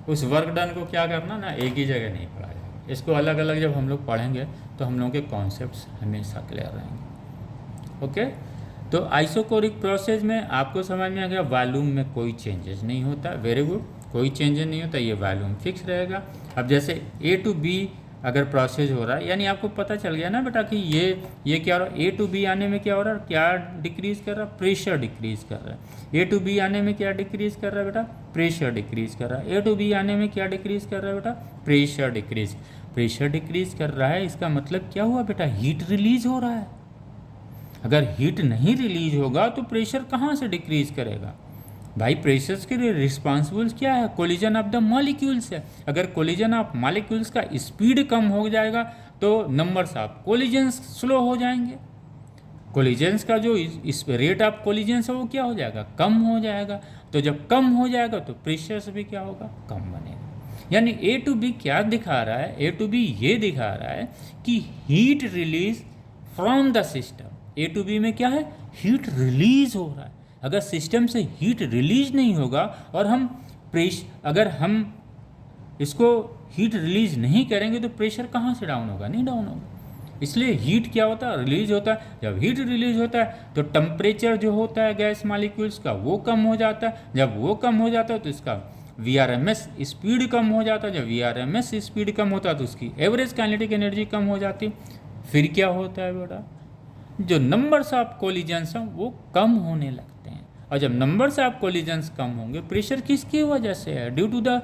उस वर्क डन को क्या करना ना, एक ही जगह नहीं पढ़ा जाएगा, इसको अलग अलग जब हम लोग पढ़ेंगे तो हम लोगों के कॉन्सेप्ट्स हमेशा क्लियर रहेंगे। ओके, तो आइसोकोरिक प्रोसेस में आपको समझ में आ गया, वॉल्यूम में कोई चेंजेस नहीं होता। वेरी गुड, कोई चेंजेस नहीं होता, ये वॉल्यूम फिक्स रहेगा। अब जैसे A to B अगर प्रोसेस हो रहा है, यानी आपको पता चल गया ना बेटा कि ये क्या हो रहा है, A to B आने में क्या हो रहा है, क्या डिक्रीज़ कर रहा है, प्रेशर डिक्रीज़ कर रहा है। A to B आने में क्या डिक्रीज़ कर रहा है बेटा, प्रेशर डिक्रीज़ कर रहा है। A to B आने में क्या डिक्रीज़ कर रहा है बेटा, प्रेशर डिक्रीज़ कर रहा है। इसका मतलब क्या हुआ बेटा, हीट रिलीज हो रहा है। अगर हीट नहीं रिलीज होगा तो प्रेशर कहाँ से डिक्रीज करेगा भाई, प्रेशर्स के लिए रिस्पॉन्सिबल क्या है, कोलिजन ऑफ द मॉलिक्यूल्स है। अगर कोलिजन ऑफ मॉलिक्यूल्स का स्पीड कम हो जाएगा तो नंबर्स ऑफ कोलिजन्स स्लो हो जाएंगे। कोलिजन्स का जो रेट ऑफ कोलिजन्स है वो क्या हो जाएगा, कम हो जाएगा। तो जब कम हो जाएगा तो प्रेशर्स भी क्या होगा, कम बनेगा। यानी A to B क्या दिखा रहा है, A to B ये दिखा रहा है कि heat release from the system. A to B में क्या है, हीट रिलीज हो रहा है। अगर सिस्टम से हीट रिलीज नहीं होगा और अगर हम इसको हीट रिलीज नहीं करेंगे तो प्रेशर कहाँ से डाउन होगा, नहीं डाउन होगा। इसलिए हीट क्या होता है, रिलीज होता है। जब हीट रिलीज होता है तो टेम्परेचर जो होता है गैस मॉलिक्यूल्स का वो कम हो जाता है। जब वो कम हो जाता है तो इसका VRMS स्पीड कम हो जाता है। जब VRMS स्पीड कम होता है तो उसकी एवरेज काइनेटिक एनर्जी कम हो जाती। फिर क्या होता है बेटा, जो नंबर्स ऑफ कोलिजन्स हैं वो कम होने लगते हैं। और जब नंबर्स ऑफ कोलिजन्स कम होंगे, प्रेशर किसकी वजह से है, due to the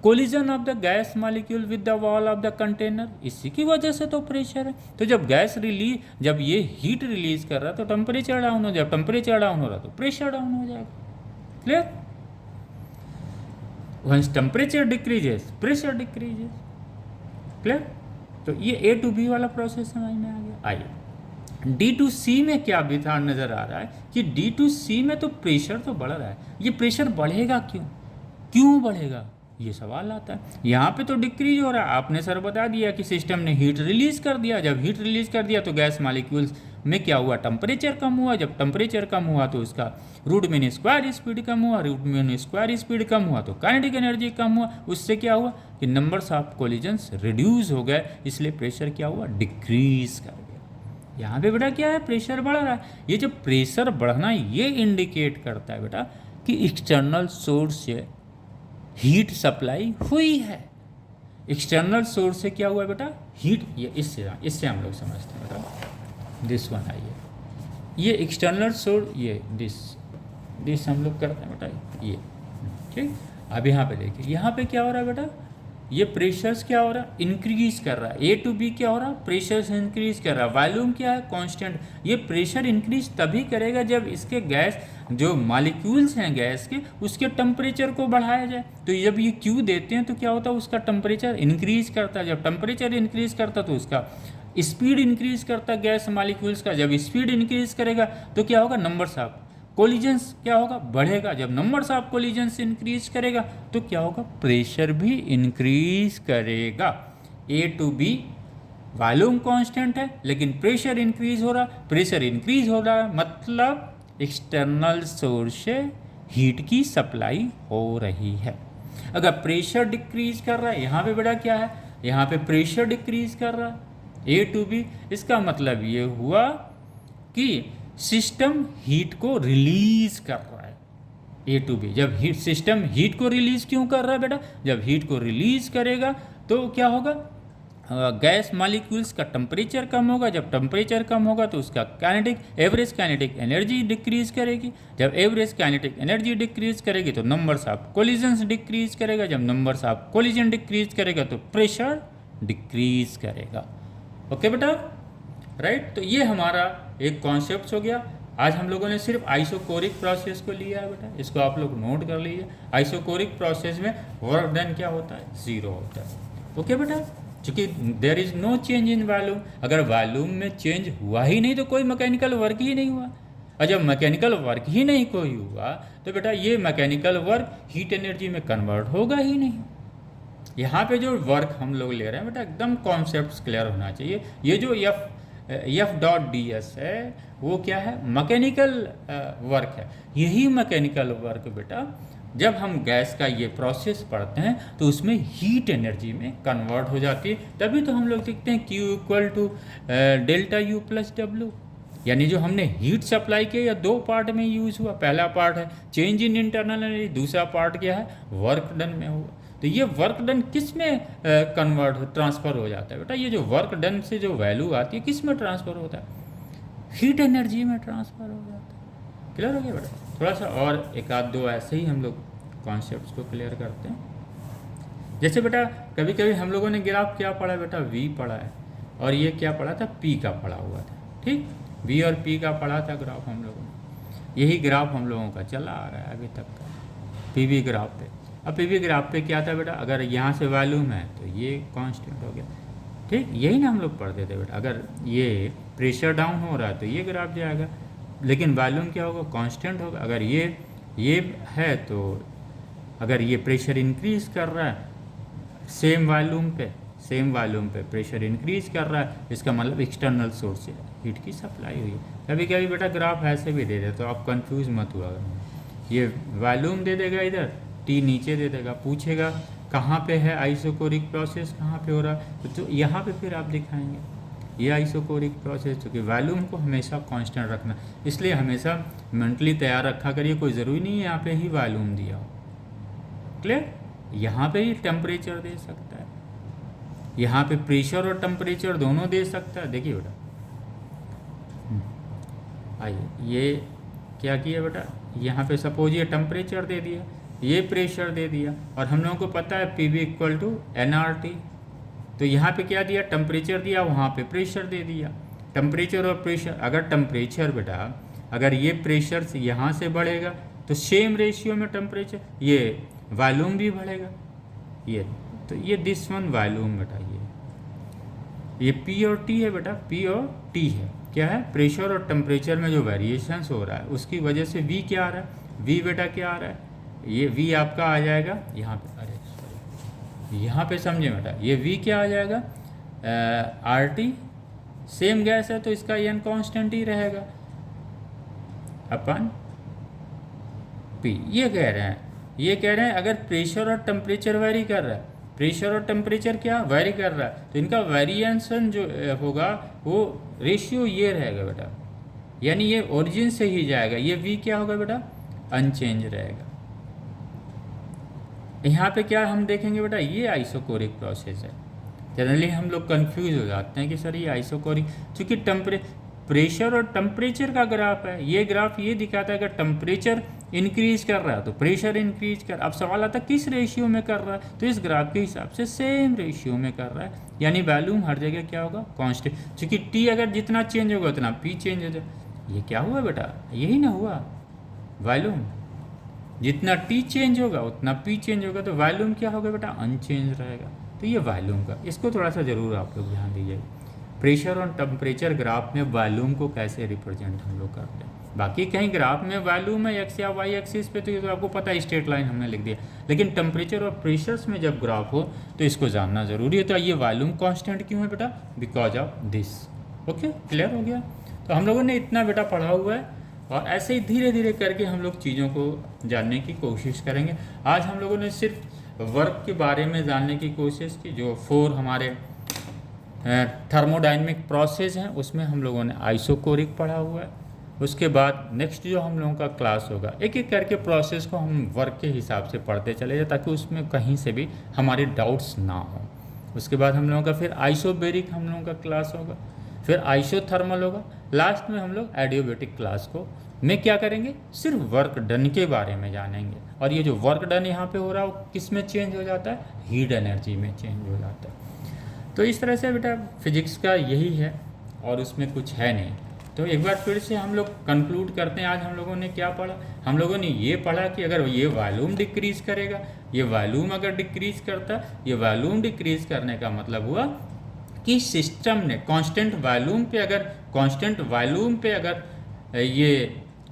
collision of the gas molecule with the wall of the container, इसी की वजह से तो प्रेशर है। तो जब ये हीट रिलीज कर रहा है तो टेम्परेचर डाउन हो, जब टेम्परेचर डाउन हो रहा है तो प्रेशर डाउन हो जाएगा। Clear? Once temperature decreases pressure decreases. Clear? तो ये ए टू बी वाला प्रोसेस समझ में आ गया। आइए डी टू सी में क्या विचार नज़र आ रहा है कि डी टू सी में तो प्रेशर तो बढ़ रहा है, ये प्रेशर बढ़ेगा क्यों, क्यों बढ़ेगा, ये सवाल आता है। यहाँ पे तो डिक्रीज हो रहा है, आपने सर बता दिया कि सिस्टम ने हीट रिलीज कर दिया, जब हीट रिलीज कर दिया तो गैस मालिक्यूल्स में क्या हुआ, टेम्परेचर कम हुआ, जब टेम्परेचर कम हुआ तो उसका रूट मीन स्क्वायर स्पीड कम हुआ, रूट मीन स्क्वायर स्पीड कम हुआ तो काइनेटिक एनर्जी कम हुआ, उससे क्या हुआ कि नंबर्स ऑफ कोलिजन्स रिड्यूस हो गए, इसलिए प्रेशर क्या हुआ, डिक्रीज कर गया। यहाँ पे बेटा क्या है, प्रेशर बढ़ रहा है। ये जो प्रेशर बढ़ना ये इंडिकेट करता है बेटा कि एक्सटर्नल सोर्स से हीट सप्लाई हुई है। एक्सटर्नल सोर्स से क्या हुआ है बेटा, हीट, ये इससे हम लोग समझते हैं बेटा, दिस वन आइए, ये एक्सटर्नल सोर्स, ये दिस हम लोग करते हैं बेटा ये, ठीक। अब यहाँ पे देखिए, यहाँ पे क्या हो रहा है बेटा, ये प्रेशर्स क्या हो रहा है, इंक्रीज कर रहा है। ए टू बी क्या हो रहा है, प्रेशर्स इंक्रीज कर रहा है। वॉल्यूम क्या है, कांस्टेंट। ये प्रेशर इंक्रीज तभी करेगा जब इसके गैस जो मॉलिक्यूल्स हैं गैस के, उसके टेम्परेचर को बढ़ाया जाए। तो जब ये क्यू देते हैं तो क्या होता है, उसका टेम्परेचर इंक्रीज करता है। जब टेम्परेचर इंक्रीज करता है तो उसका स्पीड इंक्रीज करता है गैस मॉलिक्यूल्स का। जब स्पीड इंक्रीज करेगा तो क्या होगा, नंबर्स ऑफ कोलिजन्स क्या होगा, बढ़ेगा। जब नंबर्स ऑफ कोलिजन्स इंक्रीज करेगा तो क्या होगा, प्रेशर भी इंक्रीज करेगा। ए टू बी वॉल्यूम कांस्टेंट है लेकिन प्रेशर इंक्रीज हो रहा, प्रेशर इंक्रीज हो रहा मतलब एक्सटर्नल सोर्स से हीट की सप्लाई हो रही है। अगर प्रेशर डिक्रीज कर रहा है, यहाँ पे बेटा क्या है, यहाँ पे प्रेशर डिक्रीज कर रहा है ए टू बी, इसका मतलब ये हुआ कि सिस्टम हीट को रिलीज कर रहा है। ए टू बी, जब हीट सिस्टम हीट को रिलीज क्यों कर रहा है बेटा, जब हीट को रिलीज करेगा तो क्या होगा, गैस मॉलिक्यूल्स का टेम्परेचर कम होगा। जब टेम्परेचर कम होगा तो उसका एवरेज काइनेटिक एनर्जी डिक्रीज करेगी। जब एवरेज काइनेटिक एनर्जी डिक्रीज करेगी तो नंबर्स ऑफ कोलिजन्स डिक्रीज करेगा। जब नंबर्स ऑफ कोलिजन डिक्रीज करेगा तो प्रेशर डिक्रीज करेगा। ओके बेटा, राइट। तो ये हमारा एक कॉन्सेप्ट हो गया। आज हम लोगों ने सिर्फ आइसोकोरिक प्रोसेस को लिया है बेटा, इसको आप लोग नोट कर लीजिए। आइसोकोरिक प्रोसेस में वर्क डन क्या होता है, जीरो होता है। ओके बेटा, क्योंकि there is no change in volume. अगर वॉल्यूम में चेंज हुआ ही नहीं तो कोई मैकेनिकल वर्क ही नहीं हुआ, और जब मैकेनिकल वर्क ही नहीं कोई हुआ तो बेटा ये मैकेनिकल वर्क हीट एनर्जी में कन्वर्ट होगा ही नहीं। यहाँ पे जो वर्क हम लोग ले रहे हैं बेटा, एकदम कॉन्सेप्ट क्लियर होना चाहिए। ये जो एफ डॉट डी एस है वो क्या है, मैकेनिकल वर्क है। यही मैकेनिकल वर्क बेटा जब हम गैस का ये प्रोसेस पढ़ते हैं तो उसमें हीट एनर्जी में कन्वर्ट हो जाती है। तभी तो हम लोग देखते हैं Q equal to delta U plus W, यानी जो हमने हीट सप्लाई किया या दो पार्ट में यूज़ हुआ। पहला पार्ट है चेंज इन इंटरनल एनर्जी, दूसरा पार्ट क्या है, वर्क डन में हुआ। तो ये वर्क डन किस में ट्रांसफ़र हो जाता है बेटा, ये जो वर्क डन से जो वैल्यू आती है किस में ट्रांसफ़र होता है, हीट एनर्जी में ट्रांसफ़र हो जाता है। क्लियर हो गया बेटा? थोड़ा सा और एक आध दो ऐसे ही हम लोग कॉन्सेप्ट्स को क्लियर करते हैं। जैसे बेटा कभी कभी हम लोगों ने ग्राफ क्या पढ़ा है बेटा, वी पढ़ा है, और ये क्या पढ़ा था, पी का पढ़ा हुआ था। ठीक, वी और पी का पढ़ा था ग्राफ हम लोगों ने। यही ग्राफ हम लोगों का चला आ रहा है अभी तक का पी वी ग्राफ पे। अब पी वी ग्राफ पे क्या था बेटा, अगर यहाँ से वॉल्यूम है तो ये कांस्टेंट हो गया। ठीक, यही ना हम लोग पढ़ते थे बेटा, अगर ये प्रेशर डाउन हो रहा है तो ये ग्राफ जाएगा, लेकिन वॉल्यूम क्या होगा, कांस्टेंट होगा। अगर ये है तो अगर ये प्रेशर इंक्रीज कर रहा है सेम वॉल्यूम पे प्रेशर इंक्रीज कर रहा है, इसका मतलब एक्सटर्नल सोर्स से हीट की सप्लाई हुई है। कभी कभी बेटा ग्राफ ऐसे भी दे दे तो आप कंफ्यूज मत हुआ, ये वॉल्यूम दे देगा इधर, टी नीचे दे देगा, पूछेगा कहाँ पे है आइसोकोरिक प्रोसेस, कहाँ पे हो रहा है, तो यहाँ पे फिर आप दिखाएंगे ये आइसोकोरिक प्रोसेस। क्योंकि वॉल्यूम को हमेशा कांस्टेंट रखना, इसलिए हमेशा मेंटली तैयार रखा करिए। कोई ज़रूरी नहीं है यहाँ पे ही वॉल्यूम दिया हो, क्लियर। यहाँ पे ही टेम्परेचर दे सकता है, यहाँ पे प्रेशर और टेम्परेचर दोनों दे सकता है। देखिए बेटा, आइए ये क्या किया बेटा, यहाँ पे सपोज ये टेम्परेचर दे दिया, ये प्रेशर दे दिया, और हम लोगों को पता है P V equal to NRT। तो यहाँ पे क्या दिया, टेम्परेचर दिया, वहाँ पे प्रेशर दे दिया। टेम्परेचर और प्रेशर, अगर टेम्परेचर बेटा अगर ये प्रेशर से यहाँ से बढ़ेगा तो सेम रेशियो में टेम्परेचर, ये वॉल्यूम भी बढ़ेगा। ये तो ये दिस वन वॉल्यूम बेटा, ये पी और टी है बेटा, पी और टी है, क्या है, प्रेशर और टेम्परेचर में जो वेरिएशंस हो रहा है उसकी वजह से वी क्या आ रहा है, वी बेटा क्या आ रहा है, ये वी आपका आ जाएगा यहाँ पे, अरे सॉरी यहाँ पे समझे बेटा, ये वी क्या आ जाएगा, आर टी, सेम गैस है तो इसका एन कांस्टेंट ही रहेगा अपन पी। ये कह रहे हैं अगर प्रेशर और टेम्परेचर वेरी कर रहा है, प्रेशर और टेम्परेचर क्या वेरी कर रहा है, तो इनका वेरिएशन जो होगा वो रेशियो ये रहेगा बेटा, यानी ये ओरिजिन से ही जाएगा, ये वी क्या होगा बेटा, अनचेंज रहेगा। यहाँ पे क्या हम देखेंगे बेटा, ये आइसोकोरिक प्रोसेस है। जनरली हम लोग कंफ्यूज हो जाते हैं कि सर ये आइसोकोरिक, चूँकि प्रेशर और टेम्परेचर का ग्राफ है, ये ग्राफ ये दिखाता है कि टेम्परेचर इंक्रीज कर रहा है तो प्रेशर इंक्रीज कर, अब सवाल आता है किस रेशियो में कर रहा है, तो इस ग्राफ के हिसाब से सेम रेशियो में कर रहा है, यानी वॉल्यूम हर जगह क्या होगा, कांस्टेंट, क्योंकि टी अगर जितना चेंज होगा उतना पी चेंज हो जाए। ये क्या हुआ बेटा, यही ना हुआ, वॉल्यूम जितना टी चेंज होगा उतना पी चेंज होगा, तो वॉल्यूम क्या होगा बेटा, अनचेंज रहेगा। तो ये वॉल्यूम का, इसको थोड़ा सा ज़रूर आप लोग ध्यान दीजिएगा, प्रेशर और टेम्परेचर ग्राफ में वॉल्यूम को कैसे रिप्रेजेंट हम लोग करते हैं। बाकी कहीं ग्राफ में वॉल्यूम है एक्स या वाई एक्सिस पे, तो ये तो आपको पता है, स्ट्रेट लाइन हमने लिख दिया, लेकिन टेम्परेचर और प्रेशर्स में जब ग्राफ हो तो इसको जानना ज़रूरी है। तो ये वॉल्यूम कांस्टेंट क्यों है बेटा, because of this. Okay, clear हो गया। तो हम लोगों ने इतना बेटा पढ़ा हुआ है, और ऐसे ही धीरे धीरे करके हम लोग चीज़ों को जानने की कोशिश करेंगे। आज हम लोगों ने सिर्फ वर्क के बारे में जानने की कोशिश की, जो 4 हमारे थर्मोडाइनमिक प्रोसेस हैं उसमें हम लोगों ने आइसोकोरिक पढ़ा हुआ है। उसके बाद नेक्स्ट जो हम लोगों का क्लास होगा, एक एक करके प्रोसेस को हम वर्क के हिसाब से पढ़ते चले जाए, ताकि उसमें कहीं से भी हमारे डाउट्स ना हो। उसके बाद हम लोगों का फिर आइसोबेरिक हम लोगों का क्लास होगा, फिर आइसोथर्मल होगा, लास्ट में हम लोग एडियोबेटिक क्लास को में क्या करेंगे, सिर्फ वर्क डन के बारे में जानेंगे। और ये जो वर्क डन यहाँ पे हो रहा है वो किस में चेंज हो जाता है, हीट एनर्जी में चेंज हो जाता है। तो इस तरह से बेटा फिजिक्स का यही है, और उसमें कुछ है नहीं। तो एक बार फिर से हम लोग कंक्लूड करते हैं। आज हम लोगों ने क्या पढ़ा, हम लोगों ने ये पढ़ा कि अगर ये वॉल्यूम डिक्रीज करेगा, ये वॉल्यूम अगर डिक्रीज करता, ये वॉल्यूम डिक्रीज करने का मतलब हुआ कि सिस्टम ने कांस्टेंट वॉल्यूम पे अगर ये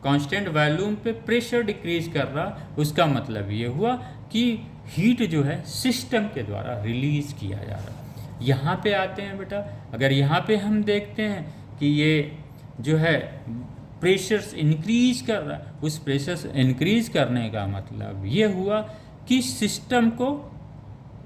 कांस्टेंट वॉल्यूम पे प्रेशर डिक्रीज कर रहा, उसका मतलब ये हुआ कि हीट जो है सिस्टम के द्वारा रिलीज किया जा रहा है। यहाँ पे आते हैं बेटा, अगर यहाँ पे हम देखते हैं कि ये जो है प्रेशर्स इंक्रीज कर रहा है, उस प्रेशर्स इंक्रीज करने का मतलब ये हुआ कि सिस्टम को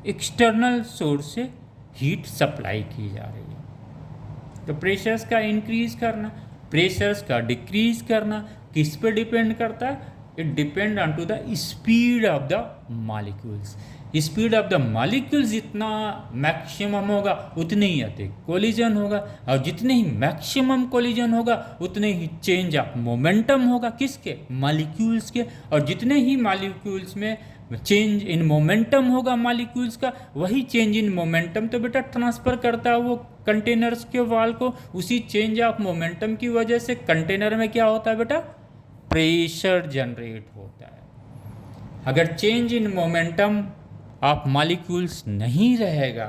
एक्सटर्नल सोर्स से हीट सप्लाई की जा रही है। तो प्रेशर्स का इंक्रीज करना, प्रेशर्स का डिक्रीज करना किस पे डिपेंड करता है, it depend on to the speed of the molecules. Speed of the molecules जितना मैक्सिमम होगा उतने ही अधिक कोलिजन होगा, और जितने ही मैक्सिमम कोलिजन होगा उतने ही चेंज ऑफ मोमेंटम होगा, किसके, मॉलिक्यूल्स के। और जितने ही मॉलिक्यूल्स में चेंज इन मोमेंटम होगा मॉलिक्यूल्स का, वही चेंज इन मोमेंटम तो बेटा ट्रांसफ़र करता है वो कंटेनर्स के वॉल को। उसी चेंज ऑफ मोमेंटम की वजह से कंटेनर में क्या होता है बेटा, प्रेशर जनरेट होता है। अगर change in momentum of molecules नहीं रहेगा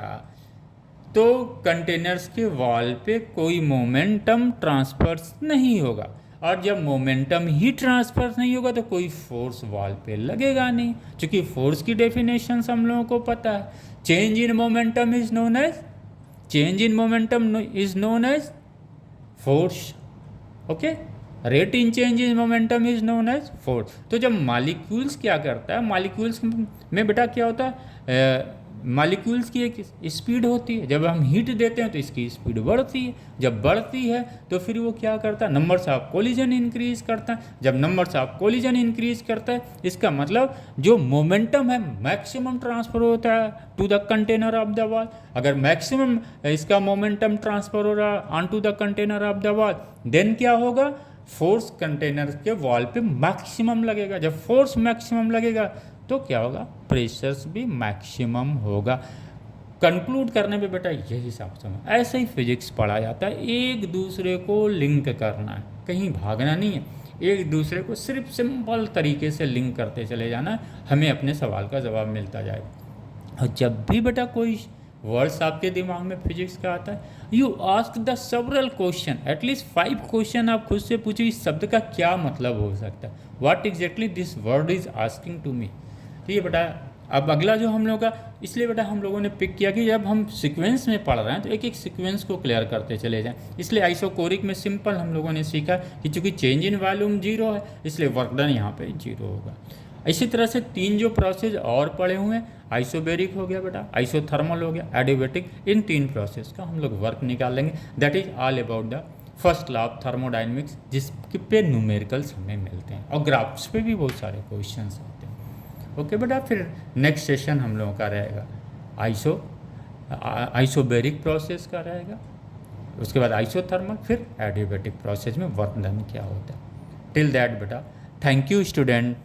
तो कंटेनर्स के वॉल पे कोई मोमेंटम ट्रांसफर नहीं होगा, और जब मोमेंटम ही ट्रांसफर नहीं होगा तो कोई फोर्स वॉल पे लगेगा नहीं, क्योंकि फोर्स की डेफिनेशन हम लोगों को पता है, change in momentum is known as force. Okay, rate in change in momentum is known as force. तो जब मॉलिक्यूल्स क्या करता है, मॉलिक्यूल्स में बेटा क्या होता है, मॉलिक्यूल्स की एक स्पीड होती है, जब हम हीट देते हैं तो इसकी स्पीड बढ़ती है, जब बढ़ती है तो फिर वो क्या करता है, नंबर्स ऑफ कोलिजन इंक्रीज करता है। जब नंबर्स ऑफ कोलिजन इंक्रीज करता है, इसका मतलब जो मोमेंटम है मैक्सिमम ट्रांसफर होता है to the container of the wall. अगर मैक्सिमम इसका मोमेंटम ट्रांसफर हो रहा है on to the container of the wall, then क्या होगा, फोर्स कंटेनर के वॉल पे मैक्सिमम लगेगा। जब फोर्स मैक्सिमम लगेगा तो क्या होगा, प्रेशर्स भी मैक्सिमम होगा। कंक्लूड करने पे बेटा यही हिसाब समझ, ऐसे ही फिजिक्स पढ़ा जाता है, एक दूसरे को लिंक करना है, कहीं भागना नहीं है, एक दूसरे को सिर्फ सिंपल तरीके से लिंक करते चले जाना, हमें अपने सवाल का जवाब मिलता जाएगा। और जब भी बेटा कोई वर्ड्स आपके दिमाग में फिजिक्स का आता है, you ask the several question, at least 5 question आप खुद से पूछिए इस शब्द का क्या मतलब हो सकता है, what exactly this word is asking to me. ठीक है बेटा। अब अगला जो हम लोग का, इसलिए बेटा हम लोगों ने पिक किया कि जब हम सीक्वेंस में पढ़ रहे हैं तो एक एक सीक्वेंस को क्लियर करते चले जाएं। इसलिए आइसोकोरिक में सिंपल हम लोगों ने सीखा कि चूंकि चेंज इन वॉल्यूम 0 है, इसलिए वर्क डन यहाँ पे 0 होगा। इसी तरह से 3 जो प्रोसेस और पढ़े हुए हैं, आइसोबेरिक हो गया बेटा, आइसोथर्मल हो गया, एडियाबैटिक, इन 3 प्रोसेस का हम लोग वर्क निकाल लेंगे। That is all about the first law of thermodynamics, जिसके पे न्यूमेरिकल्स हमें मिलते हैं और ग्राफ्स पे भी बहुत सारे क्वेश्चंस आते हैं। ओके बेटा, फिर नेक्स्ट सेशन हम लोगों का रहेगा आइसोबेरिक प्रोसेस का रहेगा, उसके बाद आइसोथर्मल, फिर एडियाबैटिक प्रोसेस में वर्क डन क्या होता है। टिल दैट बेटा, थैंक यू स्टूडेंट।